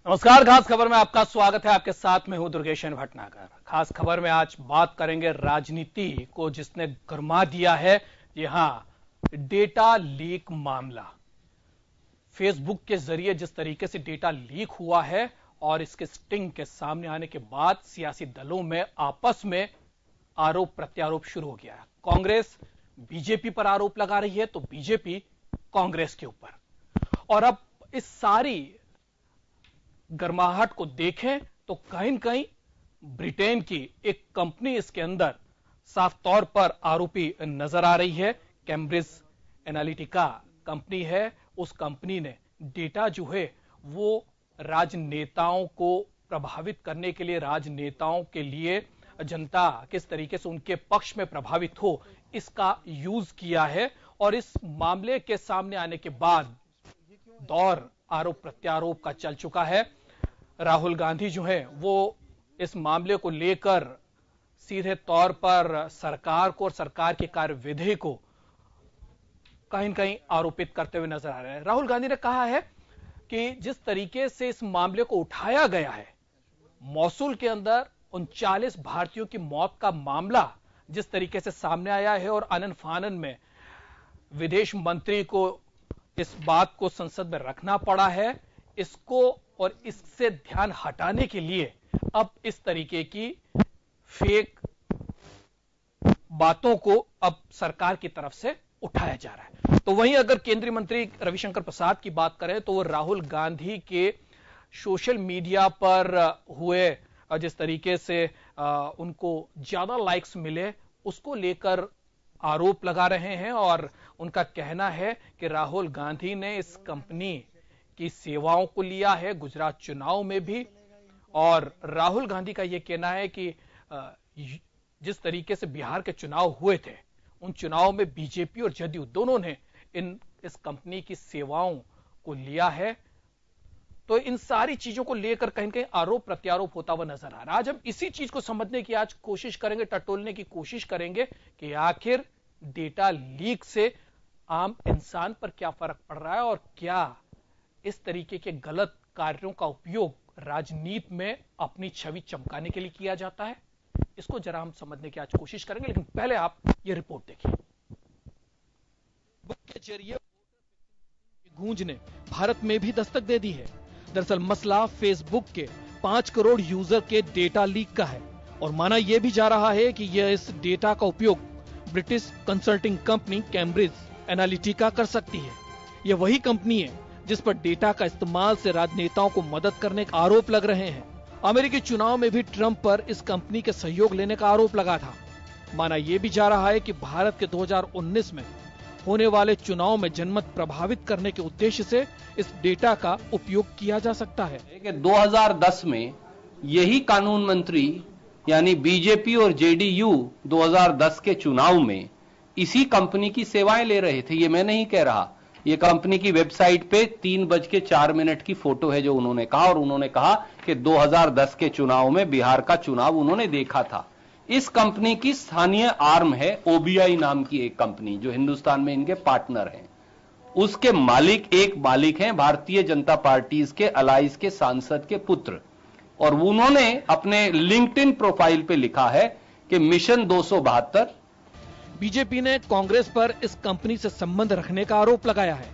नमस्कार। खास खबर में आपका स्वागत है। आपके साथ में हूं दुर्गेशन भटनागर। खास खबर में आज बात करेंगे राजनीति को जिसने गरमा दिया है। यहां डेटा लीक मामला, फेसबुक के जरिए जिस तरीके से डेटा लीक हुआ है और इसके स्टिंग के सामने आने के बाद सियासी दलों में आपस में आरोप प्रत्यारोप शुरू हो गया है। कांग्रेस बीजेपी पर आरोप लगा रही है तो बीजेपी कांग्रेस के ऊपर। और अब इस सारी गर्माहट को देखें तो कहीं न कहीं ब्रिटेन की एक कंपनी इसके अंदर साफ तौर पर आरोपी नजर आ रही है। कैम्ब्रिज एनालिटिका कंपनी है। उस कंपनी ने डेटा जो है वो राजनेताओं को प्रभावित करने के लिए, राजनेताओं के लिए जनता किस तरीके से उनके पक्ष में प्रभावित हो, इसका यूज किया है। और इस मामले के सामने आने के बाद दौर आरोप प्रत्यारोप का चल चुका है। राहुल गांधी जो है वो इस मामले को लेकर सीधे तौर पर सरकार को और सरकार की कार्यविधि को कहीं न कहीं आरोपित करते हुए नजर आ रहे हैं। राहुल गांधी ने कहा है कि जिस तरीके से इस मामले को उठाया गया है, मौसूल के अंदर 39 भारतीयों की मौत का मामला जिस तरीके से सामने आया है और आनन फानन में विदेश मंत्री को इस बात को संसद में रखना पड़ा है, इसको और इससे ध्यान हटाने के लिए अब इस तरीके की फेक बातों को अब सरकार की तरफ से उठाया जा रहा है। तो वहीं अगर केंद्रीय मंत्री रविशंकर प्रसाद की बात करें तो वो राहुल गांधी के सोशल मीडिया पर हुए जिस तरीके से उनको ज्यादा लाइक्स मिले, उसको लेकर आरोप लगा रहे हैं। और उनका कहना है कि राहुल गांधी ने इस कंपनी की सेवाओं को लिया है गुजरात चुनाव में भी। और राहुल गांधी का यह कहना है कि जिस तरीके से बिहार के चुनाव हुए थे, उन चुनाव में बीजेपी और जदयू दोनों ने इस कंपनी की सेवाओं को लिया है। तो इन सारी चीजों को लेकर कहीं कहीं आरोप प्रत्यारोप होता हुआ नजर आ रहा है। आज हम इसी चीज को समझने की आज कोशिश करेंगे, टटोलने की कोशिश करेंगे कि आखिर डेटा लीक से आम इंसान पर क्या फर्क पड़ रहा है और क्या इस तरीके के गलत कार्यों का उपयोग राजनीति में अपनी छवि चमकाने के लिए किया जाता है। इसको जरा हम समझने की आज कोशिश करेंगे, लेकिन पहले आप ये रिपोर्ट देखिए। के जरिए गूंज ने भारत में भी दस्तक दे दी है। दरअसल मसला फेसबुक के 5 करोड़ यूजर के डेटा लीक का है और माना यह भी जा रहा है कि यह इस डेटा का उपयोग British consulting company Cambridge Analytica कर सकती है। यह वही कंपनी है जिस पर डेटा का इस्तेमाल से राजनेताओं को मदद करने का आरोप लग रहे हैं। अमेरिकी चुनाव में भी ट्रंप पर इस कंपनी के सहयोग लेने का आरोप लगा था। माना यह भी जा रहा है कि भारत के 2019 में होने वाले चुनाव में जनमत प्रभावित करने के उद्देश्य से इस डेटा का उपयोग किया जा सकता है। 2010 में यही कानून मंत्री यानी बीजेपी और जेडीयू 2010 के चुनाव में इसी कंपनी की सेवाएं ले रहे थे। ये मैं नहीं कह रहा, ये कंपनी की वेबसाइट पे 3:04 की फोटो है जो उन्होंने कहा। और उन्होंने कहा कि 2010 के चुनाव में बिहार का चुनाव उन्होंने देखा था। इस कंपनी की स्थानीय आर्म है ओबीआई नाम की एक कंपनी जो हिंदुस्तान में इनके पार्टनर हैं। उसके एक मालिक हैं भारतीय जनता पार्टी के अलाइस के सांसद के पुत्र। और उन्होंने अपने लिंक्डइन प्रोफाइल पे लिखा है कि मिशन 272। बीजेपी ने कांग्रेस पर इस कंपनी से संबंध रखने का आरोप लगाया है।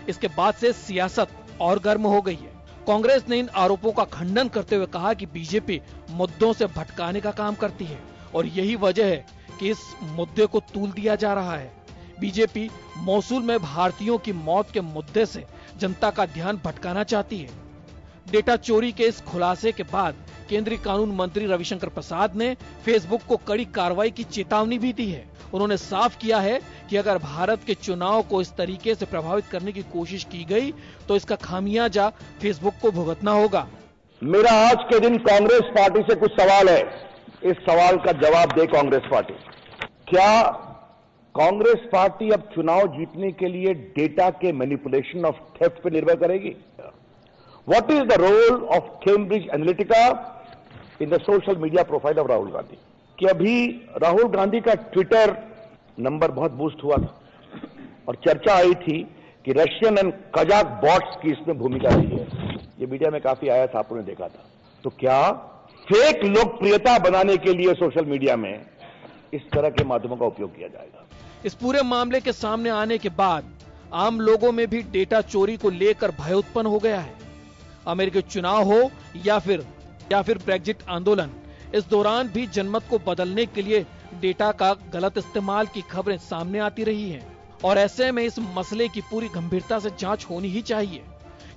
इसके बाद से सियासत और गर्म हो गई है। कांग्रेस ने इन आरोपों का खंडन करते हुए कहा कि बीजेपी मुद्दों से भटकाने का काम करती है और यही वजह है कि इस मुद्दे को तूल दिया जा रहा है। बीजेपी मौसूल में भारतीयों की मौत के मुद्दे से जनता का ध्यान भटकाना चाहती है। डेटा चोरी के इस खुलासे के बाद केंद्रीय कानून मंत्री रविशंकर प्रसाद ने फेसबुक को कड़ी कार्रवाई की चेतावनी भी दी है। उन्होंने साफ किया है कि अगर भारत के चुनाव को इस तरीके से प्रभावित करने की कोशिश की गई तो इसका खामियाजा फेसबुक को भुगतना होगा। मेरा आज के दिन कांग्रेस पार्टी से कुछ सवाल है, इस सवाल का जवाब दे कांग्रेस पार्टी। क्या कांग्रेस पार्टी अब चुनाव जीतने के लिए डेटा के मैनिपुलेशन ऑफ थेफ्ट पर निर्भर करेगी? What is the role of Cambridge Analytica in the social media profile of Rahul Gandhi? कि अभी राहुल गांधी का ट्विटर नंबर बहुत बूस्ट हुआ था और चर्चा आई थी कि रशियन एंड कजाक बॉट्स की इसमें भूमिका रही है। ये मीडिया में काफी आया था, आपने देखा था। तो क्या फेक लोकप्रियता बनाने के लिए सोशल मीडिया में इस तरह के माध्यमों का उपयोग किया जाएगा? इस पूरे मामले के सामने आने के बाद आम लोगों में भी डेटा चोरी को लेकर भय उत्पन्न हो गया है। अमेरिकी चुनाव हो या फिर ब्रेग्जिट आंदोलन, इस दौरान भी जनमत को बदलने के लिए डेटा का गलत इस्तेमाल की खबरें सामने आती रही हैं। और ऐसे में इस मसले की पूरी गंभीरता से जांच होनी ही चाहिए,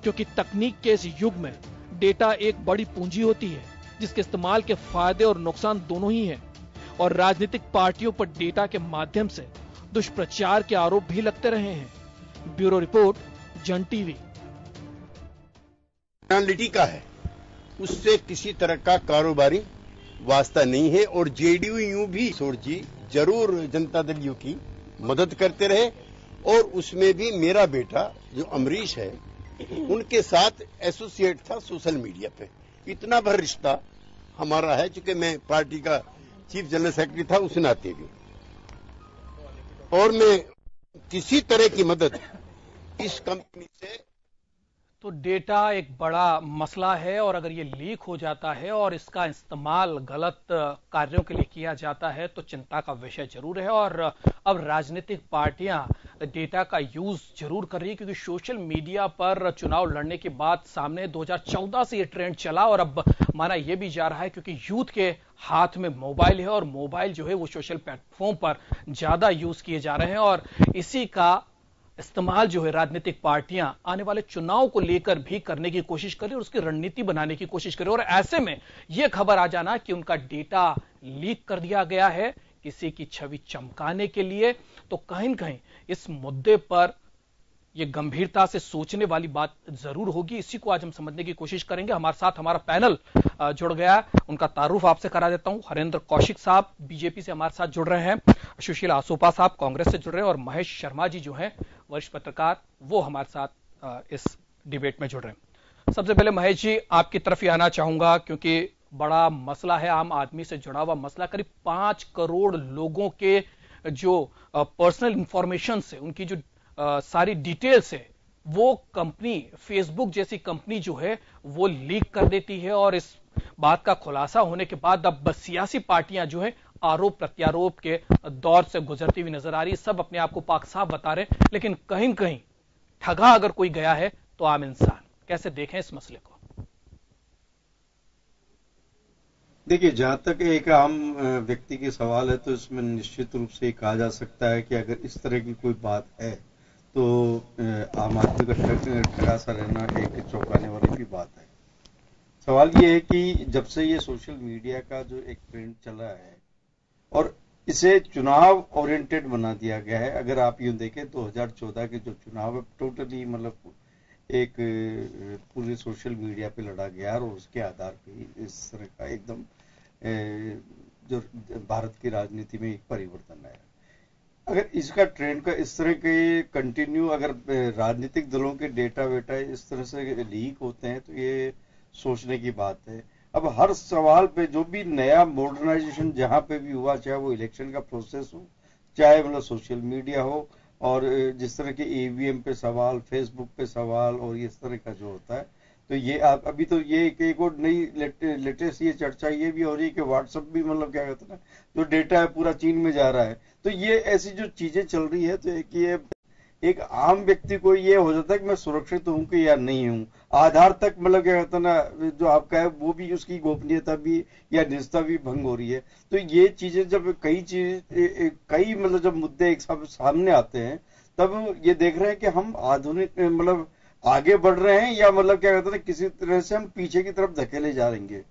क्योंकि तकनीक के इस युग में डेटा एक बड़ी पूंजी होती है जिसके इस्तेमाल के फायदे और नुकसान दोनों ही हैं। और राजनीतिक पार्टियों पर डेटा के माध्यम से दुष्प्रचार के आरोप भी लगते रहे हैं। ब्यूरो रिपोर्ट, जन टीवी। एनालिटिका है, उससे किसी तरह का कारोबारी वास्ता नहीं है। और जेडीयू भी जी जरूर जनता दल यू की मदद करते रहे। और उसमें भी मेरा बेटा जो अमरीश है उनके साथ एसोसिएट था सोशल मीडिया पे। इतना भर रिश्ता हमारा है, चूंकि मैं पार्टी का चीफ जनरल सेक्रेटरी था उस नाते भी। और मैं किसी तरह की मदद इस कंपनी से। तो डेटा एक बड़ा मसला है और अगर ये लीक हो जाता है और इसका इस्तेमाल गलत कार्यों के लिए किया जाता है तो चिंता का विषय जरूर है। और अब राजनीतिक पार्टियां डेटा का यूज जरूर कर रही है, क्योंकि सोशल मीडिया पर चुनाव लड़ने के बाद सामने 2014 से ये ट्रेंड चला और अब माना यह भी जा रहा है, क्योंकि यूथ के हाथ में मोबाइल है और मोबाइल जो है वो सोशल प्लेटफॉर्म पर ज्यादा यूज किए जा रहे हैं। और इसी का इस्तेमाल जो है राजनीतिक पार्टियां आने वाले चुनाव को लेकर भी करने की कोशिश करें और उसकी रणनीति बनाने की कोशिश करें। और ऐसे में यह खबर आ जाना कि उनका डेटा लीक कर दिया गया है किसी की छवि चमकाने के लिए, तो कहीं न कहीं इस मुद्दे पर यह गंभीरता से सोचने वाली बात जरूर होगी। इसी को आज हम समझने की कोशिश करेंगे। हमारे साथ हमारा पैनल जुड़ गया, उनका तारुफ आपसे करा देता हूं। हरेंद्र कौशिक साहब बीजेपी से हमारे साथ जुड़ रहे हैं, सुशील आसोपा साहब कांग्रेस से जुड़ रहे हैं और महेश शर्मा जी जो हैं वरिष्ठ पत्रकार, वो हमारे साथ इस डिबेट में जुड़ रहे हैं। सबसे पहले महेश जी आपकी तरफ ही आना चाहूंगा, क्योंकि बड़ा मसला है, आम आदमी से जुड़ा हुआ मसला। करीब 5 करोड़ लोगों के जो पर्सनल इंफॉर्मेशन है, उनकी जो सारी डिटेल्स है, वो कंपनी फेसबुक जैसी कंपनी जो है वो लीक कर देती है। और इस बात का खुलासा होने के बाद अब सियासी पार्टियां जो है आरोप प्रत्यारोप के दौर से गुजरती हुई नजर आ रही है। सब अपने आप को पाक साफ बता रहे हैं, लेकिन कहीं न कहीं ठगा अगर कोई गया है तो आम इंसान। कैसे देखें इस मसले को? देखिए, जहां तक एक आम व्यक्ति के सवाल है तो इसमें निश्चित रूप से कहा जा सकता है कि अगर इस तरह की कोई बात है तो आम आदमी का ठगा सा रहना एक चौंकाने वाली भी बात है। सवाल ये है कि जब से ये सोशल मीडिया का जो एक ट्रेंड चला है और इसे चुनाव ओरिएंटेड बना दिया गया है। अगर आप यूं देखें 2014 के जो चुनाव है टोटली मतलब एक पूरे सोशल मीडिया पे लड़ा गया और उसके आधार पे इस तरह का एकदम जो भारत की राजनीति में एक परिवर्तन आया। अगर इसका ट्रेंड का इस तरह के कंटिन्यू अगर राजनीतिक दलों के डेटा वेटा इस तरह से लीक होते हैं तो ये सोचने की बात है। अब हर सवाल पे जो भी नया मॉडर्नाइजेशन जहां पे भी हुआ, चाहे वो इलेक्शन का प्रोसेस हो, चाहे मतलब सोशल मीडिया हो, और जिस तरह के ईवीएम पे सवाल, फेसबुक पे सवाल और इस तरह का जो होता है, तो ये अभी तो ये एक और नई लेटेस्ट ये चर्चा ये भी हो रही है कि व्हाट्सएप भी मतलब क्या कहते हैं ना, जो डेटा है पूरा चीन में जा रहा है। तो ये ऐसी जो चीजें चल रही है तो ये एक आम व्यक्ति को ये हो जाता है कि मैं सुरक्षित हूं कि या नहीं हूं। आधार तक मतलब क्या कहते हैं ना, जो आपका है वो भी, उसकी गोपनीयता भी या निजता भी भंग हो रही है। तो ये चीजें जब कई मतलब जब मुद्दे एक सामने आते हैं तब ये देख रहे हैं कि हम आधुनिक मतलब आगे बढ़ रहे हैं या मतलब क्या कहते हैं किसी तरह से हम पीछे की तरफ धकेले जा रहेंगे।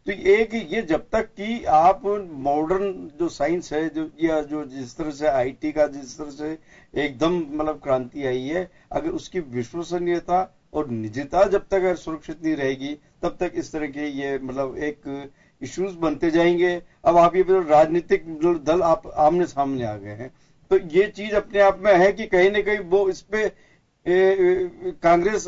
तो एक ये जब तक कि आप मॉडर्न जो साइंस है जो या जो जिस तरह से आईटी का जिस तरह से एकदम मतलब क्रांति आई है, अगर उसकी विश्वसनीयता और निजता जब तक अगर सुरक्षित नहीं रहेगी तब तक इस तरह के ये मतलब एक इश्यूज बनते जाएंगे। अब आप ये राजनीतिक दल आप आमने सामने आ गए हैं तो ये चीज अपने आप में है कि कहीं ना कहीं वो इस पे कांग्रेस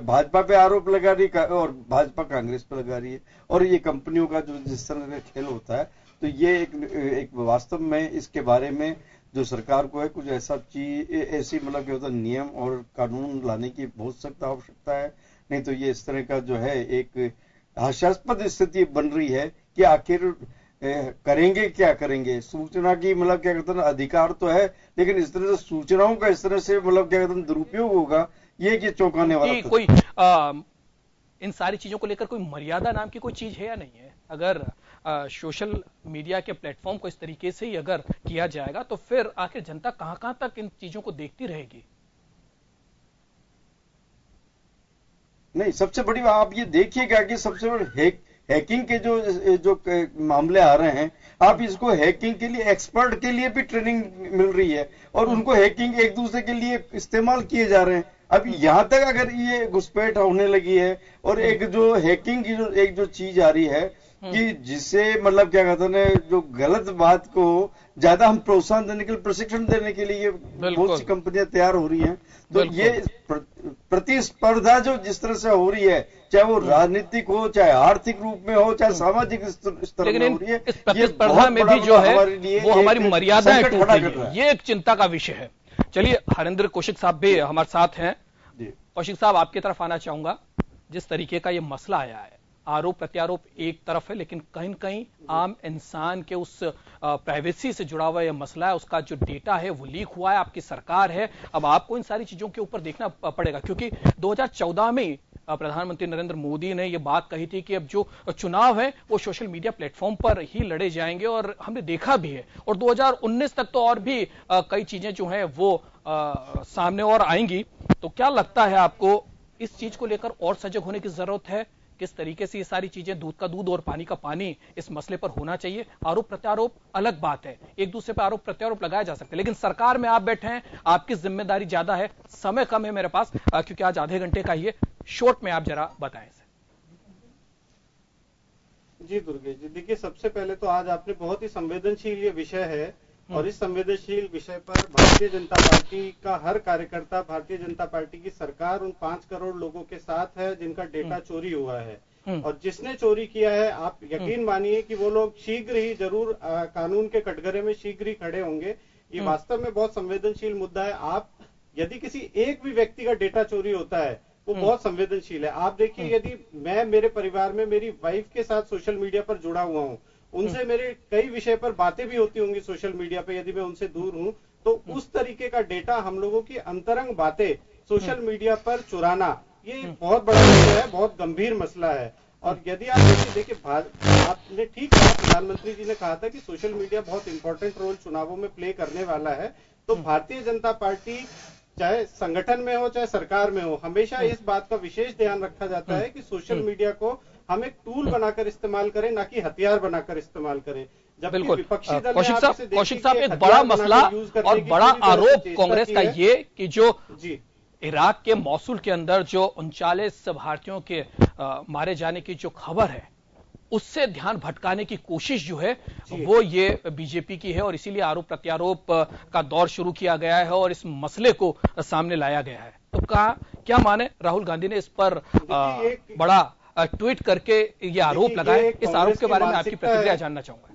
भाजपा पे आरोप लगा रही और भाजपा कांग्रेस पे लगा रही है। और ये कंपनियों का जो जिस तरह का खेल होता है तो ये एक वास्तव में इसके बारे में जो सरकार को है कुछ ऐसा चीज ऐसी मतलब क्या होता है नियम और कानून लाने की बहुत सख्त आवश्यकता है। नहीं तो ये इस तरह का जो है एक हास्यास्पद स्थिति बन रही है कि आखिर करेंगे क्या करेंगे। सूचना की मतलब क्या कहते हैं अधिकार तो है, लेकिन इस तरह से सूचनाओं का इस तरह से मतलब क्या कहते हैं दुरुपयोग होगा, ये चौंकाने वाला कोई इन सारी चीजों को लेकर कोई मर्यादा नाम की कोई चीज है या नहीं है? अगर सोशल मीडिया के प्लेटफॉर्म को इस तरीके से ही अगर किया जाएगा तो फिर आखिर जनता कहां तक इन चीजों को देखती रहेगी? नहीं, सबसे बड़ी बात आप ये देखिएगा कि सबसे बड़ी हैकिंग के जो मामले आ रहे हैं, आप इसको हैकिंग के लिए एक्सपर्ट के लिए भी ट्रेनिंग मिल रही है और उनको हैकिंग एक दूसरे के लिए इस्तेमाल किए जा रहे हैं। अब यहां तक अगर ये घुसपैठ होने लगी है और एक जो हैकिंग की एक जो चीज आ रही है कि जिससे मतलब क्या कहते हैं जो गलत बात को ज्यादा हम प्रोत्साहन देने के लिए प्रशिक्षण देने के लिए बहुत सी कंपनियां तैयार हो रही हैं। तो ये प्रतिस्पर्धा जो जिस तरह से हो रही है, चाहे वो राजनीतिक हो, चाहे आर्थिक रूप में हो, चाहे सामाजिक स्तर में हो रही है, इस प्रतिस्पर्धा में भी जो है वो हमारी मर्यादाएं टूट रही है, ये एक चिंता का विषय है। चलिए, हरेंद्र कौशिक साहब भी हमारे साथ हैं। कौशिक साहब, आपकी तरफ आना चाहूंगा। जिस तरीके का ये मसला आया है, आरोप प्रत्यारोप एक तरफ है, लेकिन कहीं न कहीं आम इंसान के उस प्राइवेसी से जुड़ा हुआ यह मसला है, उसका जो डेटा है वो लीक हुआ है, आपकी सरकार है, अब आपको इन सारी चीजों के ऊपर देखना पड़ेगा, क्योंकि 2014 में प्रधानमंत्री नरेंद्र मोदी ने यह बात कही थी कि अब जो चुनाव है वो सोशल मीडिया प्लेटफॉर्म पर ही लड़े जाएंगे, और हमने देखा भी है। और 2019 तक तो और भी कई चीजें जो हैं वो सामने और आएंगी। तो क्या लगता है आपको, इस चीज को लेकर और सजग होने की जरूरत है? किस तरीके से ये सारी चीजें, दूध का दूध और पानी का पानी, इस मसले पर होना चाहिए? आरोप प्रत्यारोप अलग बात है, एक दूसरे पर आरोप प्रत्यारोप लगाया जा सकते हैं, लेकिन सरकार में आप बैठे हैं, आपकी जिम्मेदारी ज्यादा है। समय कम है मेरे पास, क्योंकि आज आधे घंटे का ही है। शॉर्ट में आप जरा बताएं इसे। जी दुर्गेश जी, देखिए, सबसे पहले तो आज आपने बहुत ही संवेदनशील ये विषय है, और इस संवेदनशील विषय पर भारतीय जनता पार्टी का हर कार्यकर्ता, भारतीय जनता पार्टी की सरकार उन 5 करोड़ लोगों के साथ है जिनका डेटा चोरी हुआ है। और जिसने चोरी किया है, आप यकीन मानिए कि वो लोग शीघ्र ही जरूर कानून के कटघरे में शीघ्र ही खड़े होंगे। ये वास्तव में बहुत संवेदनशील मुद्दा है। आप यदि किसी एक भी व्यक्ति का डेटा चोरी होता है, वो बहुत संवेदनशील है। आप देखिए, यदि मैं मेरे परिवार में मेरी वाइफ के साथ सोशल मीडिया पर जुड़ा हुआ हूँ, उनसे मेरे कई विषय पर बातें भी होती होंगी सोशल मीडिया पे, यदि मैं उनसे दूर हूं, तो उस तरीके का डेटा, हम लोगों की अंतरंग बातें सोशल मीडिया पर चुराना, ये बहुत बड़ा विषय है, बहुत गंभीर मसला है। और यदि आप देखिए, आपने ठीक कहा, प्रधानमंत्री जी ने कहा था कि सोशल मीडिया बहुत इंपॉर्टेंट रोल चुनावों में प्ले करने वाला है। तो भारतीय जनता पार्टी चाहे संगठन में हो चाहे सरकार में हो, हमेशा इस बात का विशेष ध्यान रखा जाता है कि सोशल मीडिया को हम एक टूल बनाकर इस्तेमाल करें, ना कि हथियार बनाकर इस्तेमाल करें। जबकि विपक्षी दल, कौशिक साहब, एक बड़ा मसला और बड़ा आरोप कांग्रेस का ये कि जो इराक के मौसूल के अंदर जो 39 भारतीयों के मारे जाने की जो खबर है, उससे ध्यान भटकाने की कोशिश जो है वो ये बीजेपी की है, और इसीलिए आरोप प्रत्यारोप का दौर शुरू किया गया है और इस मसले को सामने लाया गया है। तो क्या माने, राहुल गांधी ने इस पर बड़ा ट्वीट करके ये आरोप लगाए, इस आरोप के बारे में आपकी प्रतिक्रिया जानना चाहूंगा।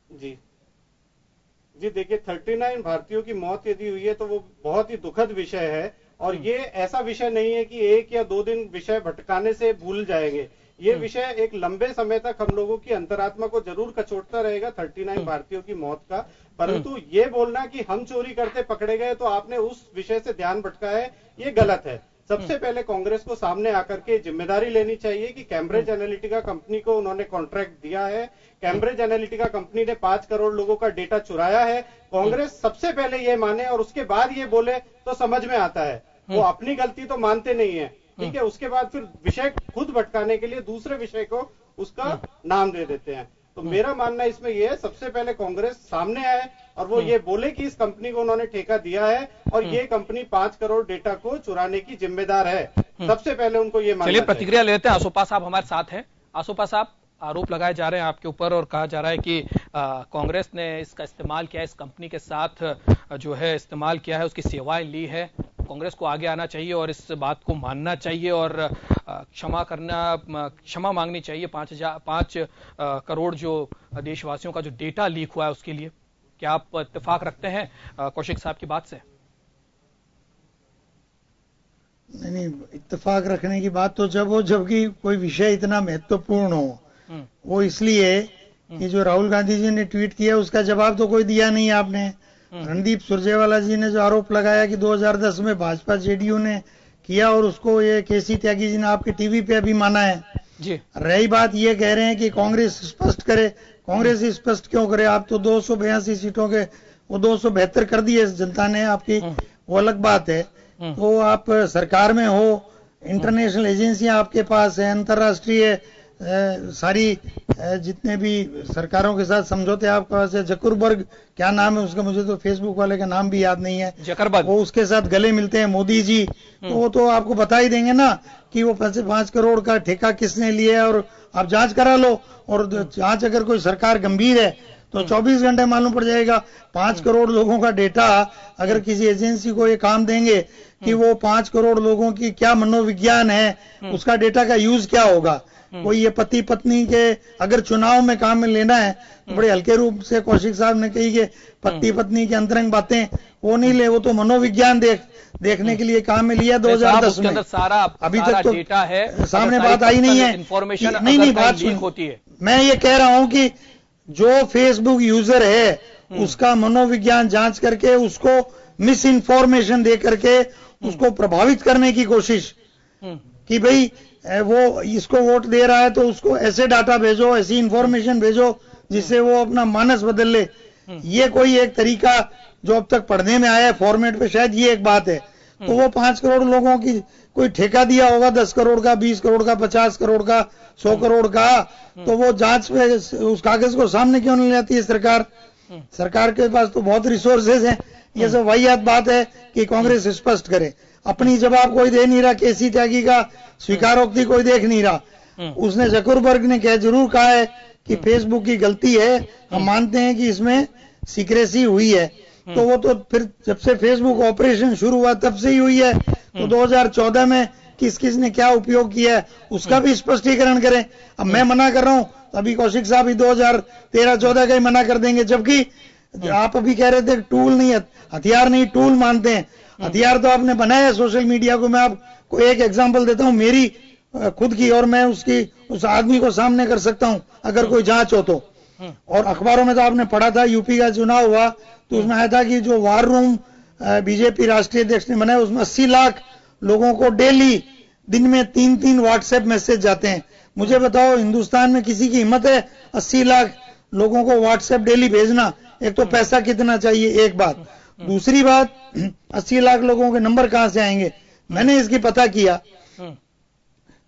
जी देखिए, 39 भारतीयों की मौत यदि हुई है तो वो बहुत ही दुखद विषय है, और ये ऐसा विषय नहीं है कि 1 या 2 दिन विषय भटकाने से भूल जाएंगे। ये विषय एक लंबे समय तक हम लोगों की अंतरात्मा को जरूर कचोटता रहेगा, 39 भारतीयों की मौत का। परंतु ये बोलना कि हम चोरी करते पकड़े गए तो आपने उस विषय से ध्यान भटकाया है, ये गलत है। सबसे पहले कांग्रेस को सामने आकर के जिम्मेदारी लेनी चाहिए कि कैम्ब्रिज एनालिटिका कंपनी को उन्होंने कॉन्ट्रैक्ट दिया है, कैम्ब्रिज एनालिटिका कंपनी ने 5 करोड़ लोगों का डेटा चुराया है। कांग्रेस सबसे पहले ये माने और उसके बाद ये बोले तो समझ में आता है। वो अपनी गलती तो मानते नहीं है, ठीक है, उसके बाद फिर विषय खुद भटकाने के लिए दूसरे विषय को उसका नाम दे देते हैं। तो मेरा मानना इसमें यह है, सबसे पहले कांग्रेस सामने आए और वो ये बोले कि इस कंपनी को उन्होंने ठेका दिया है और ये कंपनी 5 करोड़ डेटा को चुराने की जिम्मेदार है। सबसे पहले उनको ये मानना। चलिए प्रतिक्रिया लेते हैं। आसोपा साहब हमारे साथ हैं। आसोपा साहब, आरोप लगाए जा रहे हैं आपके ऊपर और कहा जा रहा है कि कांग्रेस ने इसका इस्तेमाल किया है, इस कंपनी के साथ जो है इस्तेमाल किया है, उसकी सेवाएं ली है। कांग्रेस को आगे आना चाहिए और इस बात को मानना चाहिए और क्षमा मांगनी चाहिए 5 करोड़ जो देशवासियों का जो डेटा लीक हुआ है उसके लिए। क्या आप इत्तेफाक रखते हैं कौशिक साहब की बात से? नहीं, इत्तेफाक रखने की बात तो जबकि कोई विषय इतना महत्वपूर्ण हो, वो इसलिए कि जो राहुल गांधी जी ने ट्वीट किया उसका जवाब तो कोई दिया नहीं आपने। रणदीप सुरजेवाला जी ने जो आरोप लगाया कि 2010 में भाजपा जेडीयू ने किया और उसको ये केसी त्यागी जी ने आपके टीवी पे अभी माना है जी। रही बात ये कह रहे हैं कि कांग्रेस स्पष्ट करे, कांग्रेस ही स्पष्ट क्यों करे? आप तो 282 सीटों के वो 272 कर दिए जनता ने आपकी, वो अलग बात है। तो आप सरकार में हो, इंटरनेशनल एजेंसियां आपके पास है, अंतर्राष्ट्रीय सारी जितने भी सरकारों के साथ समझौते आपके पास है। जकरबर्ग क्या नाम है उसका, मुझे तो फेसबुक वाले का नाम भी याद नहीं है, जकरबर्ग, वो उसके साथ गले मिलते हैं मोदी जी, तो वो तो आपको बता ही देंगे ना कि वो 5 करोड़ का ठेका किसने लिया है, और आप जांच करा लो। और जांच अगर कोई सरकार गंभीर है तो 24 घंटे मालूम पड़ जाएगा। 5 करोड़ लोगों का डेटा अगर किसी एजेंसी को ये काम देंगे कि वो 5 करोड़ लोगों की क्या मनोविज्ञान है, उसका डेटा का यूज क्या होगा। कोई ये पति पत्नी के अगर चुनाव में काम में लेना है तो बड़े हल्के रूप से कौशिक साहब ने कही कि पति पत्नी की अंतरंग बातें वो नहीं ले, वो तो मनोविज्ञान देखने के लिए काम में लिया 2010 में। अभी तक तो डेटा है, सामने बात आई नहीं है। इंफॉर्मेशन नहीं बात होती है। मैं ये कह रहा हूं कि जो फेसबुक यूजर है उसका मनोविज्ञान जांच करके उसको मिस इन्फॉर्मेशन दे करके उसको प्रभावित करने की कोशिश कि भाई वो इसको वोट दे रहा है तो उसको ऐसे डाटा भेजो, ऐसी इंफॉर्मेशन भेजो जिससे वो अपना मानस बदल ले। ये कोई एक तरीका जो अब तक पढ़ने में आया है फॉर्मेट पे, शायद ये एक बात है। तो वो 5 करोड़ लोगों की कोई ठेका दिया होगा 10 करोड़ का, 20 करोड़ का, 50 करोड़ का, 100 करोड़ का, तो वो जांच पे उस कागज को सामने क्यों नहीं लाती है सरकार? सरकार के पास तो बहुत रिसोर्सेज हैं। ये सब वाहियात बात है कि कांग्रेस स्पष्ट करे। अपनी जवाब कोई दे नहीं रहा, केसी त्यागी का स्वीकारोक्ति कोई देख नहीं रहा। उसने जकरबर्ग ने जरूर कहा है कि फेसबुक की गलती है, हम मानते हैं कि इसमें सीक्रेसी हुई है। तो वो तो फिर जब से फेसबुक ऑपरेशन शुरू हुआ तब से ही हुई है। तो 2014 में किस ने क्या उपयोग किया है उसका भी स्पष्टीकरण करें। अब मैं मना कर रहा हूं, अभी कौशिक साहब ही 2013-14 का ही मना कर देंगे, जबकि आप अभी कह रहे थे टूल नहीं, हथियार नहीं टूल मानते हैं। हथियार तो आपने बनाया है सोशल मीडिया को। मैं आपको एक एग्जांपल देता हूं मेरी खुद की, और मैं उस आदमी को सामने कर सकता हूं अगर कोई जांच हो तो। और अखबारों में तो आपने पढ़ा था, यूपी का चुनाव हुआ तो उसमें आया था कि जो वार रूम बीजेपी राष्ट्रीय अध्यक्ष ने बनाया उसमें 80 लाख लोगों को डेली दिन में 3-3 व्हाट्सएप मैसेज जाते हैं। मुझे बताओ हिंदुस्तान में किसी की हिम्मत है 80 लाख लोगों को व्हाट्सएप डेली भेजना? एक तो पैसा कितना चाहिए, एक बात। दूसरी बात, 80 लाख लोगों के नंबर कहां से आएंगे? मैंने इसकी पता किया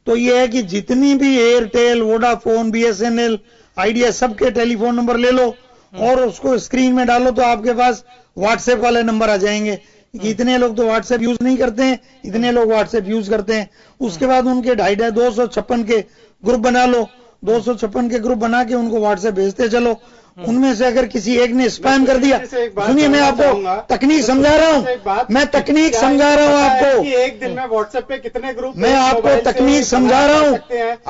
तो ये है कि जितनी भी एयरटेल, वोडाफोन, बीएसएनएल, आइडिया, सबके टेलीफोन नंबर ले लो और उसको स्क्रीन में डालो तो आपके पास व्हाट्सएप वाले नंबर आ जाएंगे। इतने लोग तो व्हाट्सएप यूज नहीं करते हैं, इतने लोग व्हाट्सएप यूज करते हैं। उसके बाद उनके 256 के ग्रुप बना लो, 256 के ग्रुप बना के उनको व्हाट्सएप भेजते चलो। उनमें से अगर किसी एक ने स्पैम कर दिया, सुनिए मैं आपको तकनीक समझा रहा हूं, मैं तकनीक समझा रहा हूं आपको। एक दिन में व्हाट्सएप पे कितने ग्रुप, मैं आपको तकनीक समझा रहा हूं।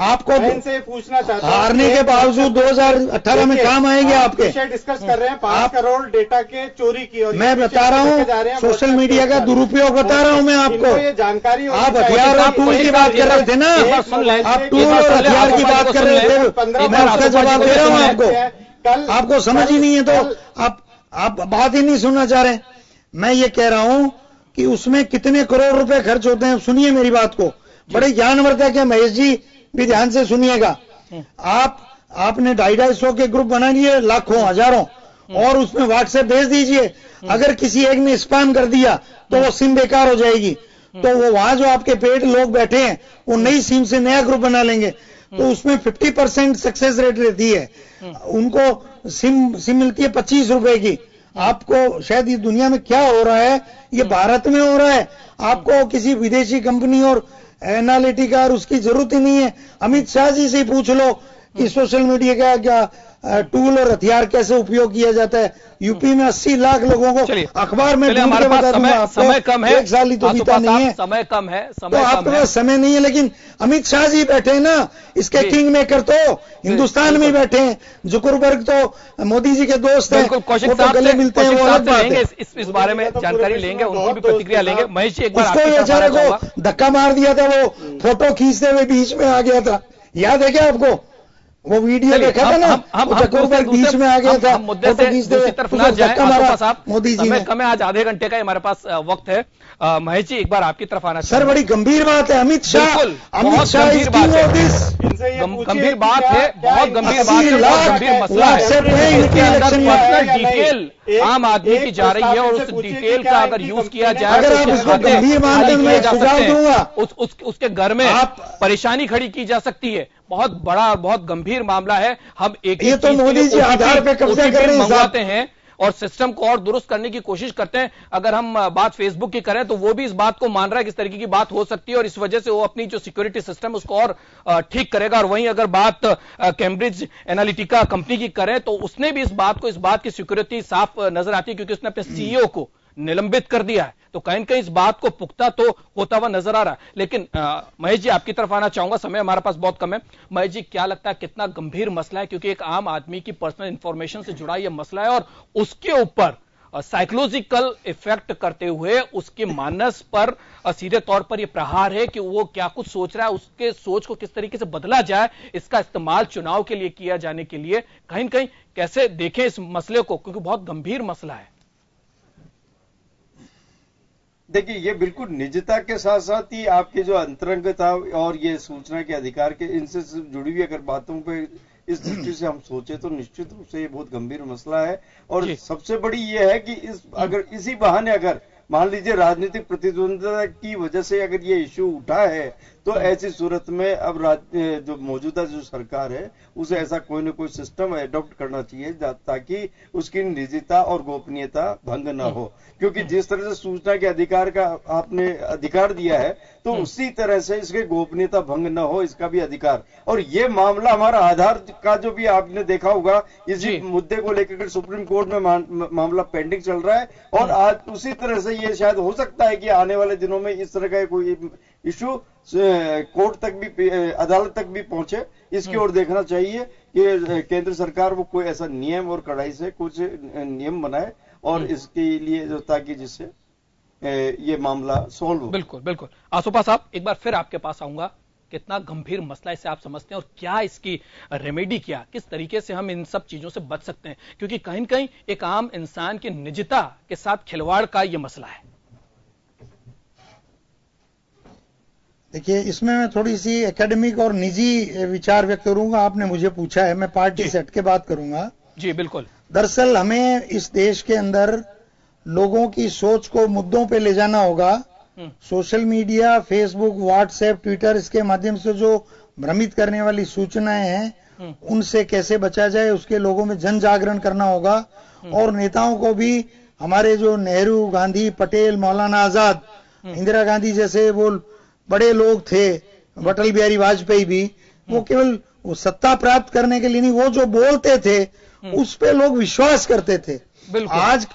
आपको पूछना चाहता हूं, हारने के बावजूद 2018 में काम आएंगे आपके। डिस्कस कर रहे हैं 5 करोड़ डेटा के चोरी की, और मैं बता रहा हूं सोशल मीडिया का दुरुपयोग बता रहा हूं मैं आपको। ये जानकारी, आप हथियार और टूल की बात कर रहे थे ना, आप टूल और हथियार की बात कर रहे थे, मैं उसका जवाब दे रहा हूं आपको। आपको समझ ही नहीं है तो आप बात ही नहीं सुनना चाह रहे। मैं ये कह रहा हूं कि उसमें कितने करोड़ रुपए खर्च होते हैं। सुनिए मेरी बात को, बड़े ज्ञानवर्धक है, महेश जी भी ध्यान से सुनिएगा। आपने 250 के ग्रुप बना लिए, लाखों हजारों, और उसमें व्हाट्सएप भेज दीजिए। अगर किसी एक ने स्पैम कर दिया तो वो सिम बेकार हो जाएगी। तो वो वहां जो आपके पेड लोग बैठे हैं वो नई सिम से नया ग्रुप बना लेंगे, तो उसमें 50% सक्सेस रेट रहती है। उनको सिम मिलती है 25 रुपए की। आपको शायद ये दुनिया में क्या हो रहा है, ये भारत में हो रहा है। आपको किसी विदेशी कंपनी और एनालिटिका और उसकी जरूरत ही नहीं है। अमित शाह जी से पूछ लो कि सोशल मीडिया का क्या टूल और हथियार कैसे उपयोग किया जाता है। यूपी में 80 लाख लोगों को अखबार में हमारे पास समय कम है, एक साल ही तो बीता नहीं है, समय कम है, तो आपके पास समय नहीं है। लेकिन अमित शाह जी बैठे हैं ना, इसके किंग मेकर तो हिंदुस्तान में बैठे हैं। जुकरबर्ग तो मोदी जी के दोस्त हैं, कौशिक साहब गले मिलते हैं, वो अलग बात है। इस बारे में जानकारी लेंगे, उनकी भी प्रतिक्रिया लेंगे। महेश जी, एक बार उसको बेचारे को धक्का मार दिया था, वो फोटो खींचते हुए बीच में आ गया था, याद है क्या आपको? वो वीडियो देखा था ना, जुकरबर्ग बीच में आ गया था। मुद्दे से दूसरी तरफ ना जाए मोदी जी ने। हमें आज आधे घंटे का हमारे पास वक्त है। महेश जी, एक बार आपकी तरफ आना सर, बड़ी गंभीर बात है। अमित शाह गंभीर बात है, गंभीर बात है, बहुत गंभीर बात है, बहुत गंभीर मसला है। इसके अंदर पर्सनल डिटेल आम आदमी की जा रही है और उस डिटेल का अगर यूज किया जाए अगर आप इसको गंभीर मामले में सुझाव दूंगा, उसके घर में परेशानी खड़ी की जा सकती है। बहुत बड़ा, बहुत गंभीर मामला है। हम एक ये तो मोदी जी आधार पे कब्जा कर रहे हैं, मंगवाते हैं और सिस्टम को और दुरुस्त करने की कोशिश करते हैं। अगर हम बात फेसबुक की करें तो वो भी इस बात को मान रहा है किस तरीके की बात हो सकती है और इस वजह से वो अपनी जो सिक्योरिटी सिस्टम उसको और ठीक करेगा। और वहीं अगर बात कैम्ब्रिज एनालिटिका कंपनी की करें तो उसने भी इस बात की सिक्योरिटी साफ नजर आती है, क्योंकि उसने अपने सीईओ को निलंबित कर दिया है। तो कहीं न कहीं इस बात को पुख्ता तो होता हुआ नजर आ रहा है। लेकिन महेश जी, आपकी तरफ आना चाहूंगा, समय हमारे पास बहुत कम है। महेश जी, क्या लगता है कितना गंभीर मसला है? क्योंकि एक आम आदमी की पर्सनल इंफॉर्मेशन से जुड़ा यह मसला है और उसके ऊपर साइकोलॉजिकल इफेक्ट करते हुए उसके मानस पर सीधे तौर पर यह प्रहार है कि वो क्या कुछ सोच रहा है, उसके सोच को किस तरीके से बदला जाए, इसका इस्तेमाल चुनाव के लिए किया जाने के लिए। कहीं न कहीं कैसे देखें इस मसले को, क्योंकि बहुत गंभीर मसला है। देखिए, ये बिल्कुल निजता के साथ साथ ही आपके जो अंतरंगता और ये सूचना के अधिकार के इनसे जुड़ी हुई अगर बातों पे इस दृष्टि से हम सोचे तो निश्चित रूप से ये बहुत गंभीर मसला है। और सबसे बड़ी ये है कि अगर इसी बहाने अगर मान लीजिए राजनीतिक प्रतिद्वंद्विता की वजह से अगर ये इश्यू उठा है तो ऐसी सूरत में अब जो मौजूदा जो सरकार है उसे ऐसा कोई ना कोई सिस्टम एडॉप्ट करना चाहिए ताकि उसकी निजता और गोपनीयता भंग ना हो। क्योंकि जिस तरह से सूचना के अधिकार का आपने अधिकार दिया है तो उसी तरह से इसके गोपनीयता भंग न हो, इसका भी अधिकार। और ये मामला हमारा आधार का जो भी आपने देखा होगा, इसी मुद्दे को लेकर सुप्रीम कोर्ट में मामला पेंडिंग चल रहा है और आज उसी तरह से ये शायद हो सकता है कि आने वाले दिनों में इस तरह का कोई इश्यू कोर्ट तक भी, अदालत तक भी पहुंचे। इसकी ओर देखना चाहिए कि केंद्र सरकार वो कोई ऐसा नियम और कड़ाई से कुछ नियम बनाए और इसके लिए जो ताकि जिससे ये मामला सॉल्व हो। बिल्कुल बिल्कुल। आसोपा साहब, एक बार फिर आपके पास आऊंगा। कितना गंभीर मसला इसे आप समझते हैं और क्या इसकी रेमेडी, क्या किस तरीके से हम इन सब चीजों से बच सकते हैं? क्योंकि कहीं न कहीं एक आम इंसान की निजता के साथ खिलवाड़ का यह मसला है। देखिए, इसमें मैं थोड़ी सी एकेडमिक और निजी विचार व्यक्त करूंगा। आपने मुझे पूछा है, मैं पार्टी से हट के बात करूंगा। जी बिल्कुल। दरअसल हमें इस देश के अंदर लोगों की सोच को मुद्दों पे ले जाना होगा। Social media, Facebook, WhatsApp, Twitter, इसके माध्यम से जो भ्रमित करने वाली सूचनाएं हैं उनसे कैसे बचा जाए, उसके लोगों में जन जागरण करना होगा। और नेताओं को भी, हमारे जो नेहरू, गांधी, पटेल, मौलाना आजाद, इंदिरा गांधी जैसे वो बड़े लोग थे, अटल बिहारी वाजपेयी भी, वो केवल वो सत्ता प्राप्त करने के लिए नहीं, वो जो बोलते थे उस पे लोग विश्वास करते थे। आज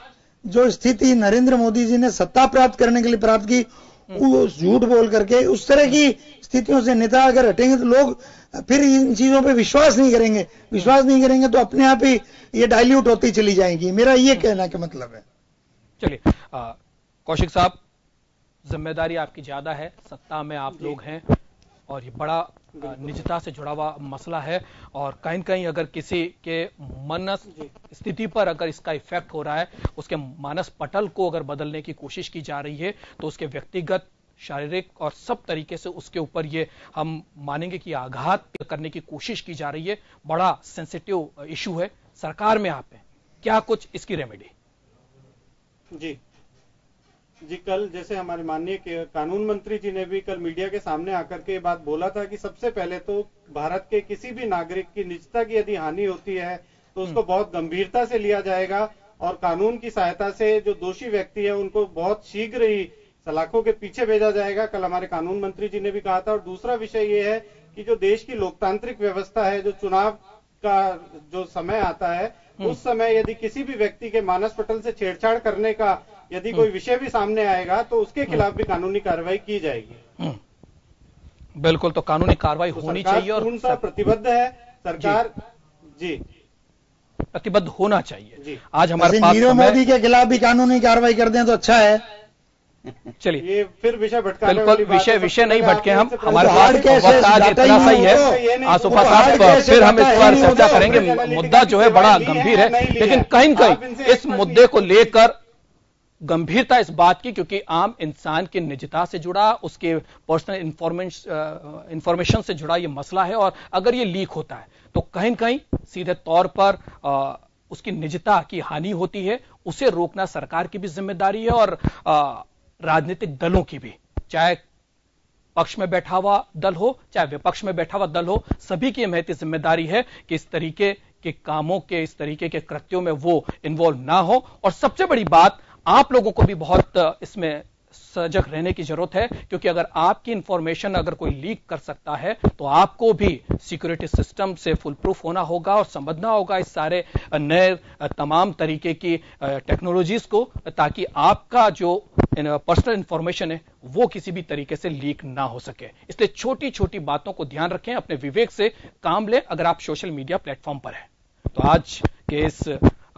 जो स्थिति नरेंद्र मोदी जी ने सत्ता प्राप्त करने के लिए प्राप्त की, वो झूठ बोल करके, उस तरह की स्थितियों से नेता अगर हटेंगे तो लोग फिर इन चीजों पे विश्वास नहीं करेंगे। विश्वास नहीं करेंगे तो अपने आप ही ये डाइल्यूट होती चली जाएंगी। मेरा ये कहना का मतलब है। चलिए कौशिक साहब, जिम्मेदारी आपकी ज्यादा है, सत्ता में आप लोग हैं और ये बड़ा निजता से जुड़ा हुआ मसला है और कहीं कहीं अगर किसी के मानस स्थिति पर अगर इसका इफेक्ट हो रहा है, उसके मानस पटल को अगर बदलने की कोशिश की जा रही है तो उसके व्यक्तिगत, शारीरिक और सब तरीके से उसके ऊपर ये हम मानेंगे कि आघात करने की कोशिश की जा रही है। बड़ा सेंसिटिव इशू है। सरकार में आप हैं, क्या कुछ इसकी रेमेडी? जी, कल जैसे हमारे माननीय कानून मंत्री जी ने भी कल मीडिया के सामने आकर के ये बात बोला था कि सबसे पहले तो भारत के किसी भी नागरिक की निजता की यदि हानि होती है तो उसको बहुत गंभीरता से लिया जाएगा और कानून की सहायता से जो दोषी व्यक्ति है उनको बहुत शीघ्र ही सलाखों के पीछे भेजा जाएगा। कल हमारे कानून मंत्री जी ने भी कहा था। और दूसरा विषय ये है कि जो देश की लोकतांत्रिक व्यवस्था है, जो चुनाव का जो समय आता है, उस समय यदि किसी भी व्यक्ति के मानस पटल से छेड़छाड़ करने का यदि कोई विषय भी सामने आएगा तो उसके खिलाफ भी कानूनी कार्रवाई की जाएगी। बिल्कुल, तो कानूनी कार्रवाई होनी चाहिए और पूर्णतः प्रतिबद्ध है सरकार जी, प्रतिबद्ध होना चाहिए जी। आज हमारे पास नीरव मोदी के खिलाफ भी कानूनी कार्रवाई कर दें तो अच्छा है। चलिए, ये फिर विषय भटकाने बिल्कुल वाली बात है। विषय नहीं भटके हम, हमारे हार्ड पास केसेस वक्त आज डाटा इतना ही सही नहीं है। आसोपा साहब फिर हम इस पर चर्चा करेंगे, मुद्दा जो है बड़ा गंभीर है, लेकिन कहीं कहीं इस मुद्दे को लेकर गंभीरता इस बात की क्योंकि आम इंसान की निजता से जुड़ा, उसके पर्सनल इंफॉर्मेशन से जुड़ा ये मसला है और अगर ये लीक होता है तो कहीं कहीं सीधे तौर पर उसकी निजता की हानि होती है। उसे रोकना सरकार की भी जिम्मेदारी है और राजनीतिक दलों की भी, चाहे पक्ष में बैठा हुआ दल हो चाहे विपक्ष में बैठा हुआ दल हो, सभी की महती जिम्मेदारी है कि इस तरीके के कामों के, इस तरीके के कृत्यों में वो इन्वॉल्व ना हो। और सबसे बड़ी बात, आप लोगों को भी बहुत इसमें सजग रहने की जरूरत है क्योंकि अगर आपकी इंफॉर्मेशन अगर कोई लीक कर सकता है तो आपको भी सिक्योरिटी सिस्टम से फुल प्रूफ होना होगा और समझना होगा इस सारे नए तमाम तरीके की टेक्नोलॉजीज को, ताकि आपका जो पर्सनल इंफॉर्मेशन है वो किसी भी तरीके से लीक ना हो सके। इसलिए छोटी छोटी बातों को ध्यान रखें, अपने विवेक से काम लें अगर आप सोशल मीडिया प्लेटफॉर्म पर हैं। तो आज के इस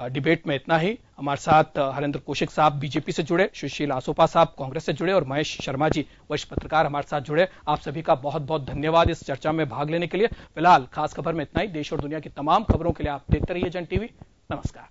डिबेट में इतना ही। हमारे साथ हरेंद्र कौशिक साहब बीजेपी से जुड़े, सुशील आसोपा साहब कांग्रेस से जुड़े और महेश शर्मा जी वरिष्ठ पत्रकार हमारे साथ जुड़े। आप सभी का बहुत बहुत धन्यवाद इस चर्चा में भाग लेने के लिए। फिलहाल खास खबर में इतना ही। देश और दुनिया की तमाम खबरों के लिए आप देखते रहिए जन टीवी। नमस्कार।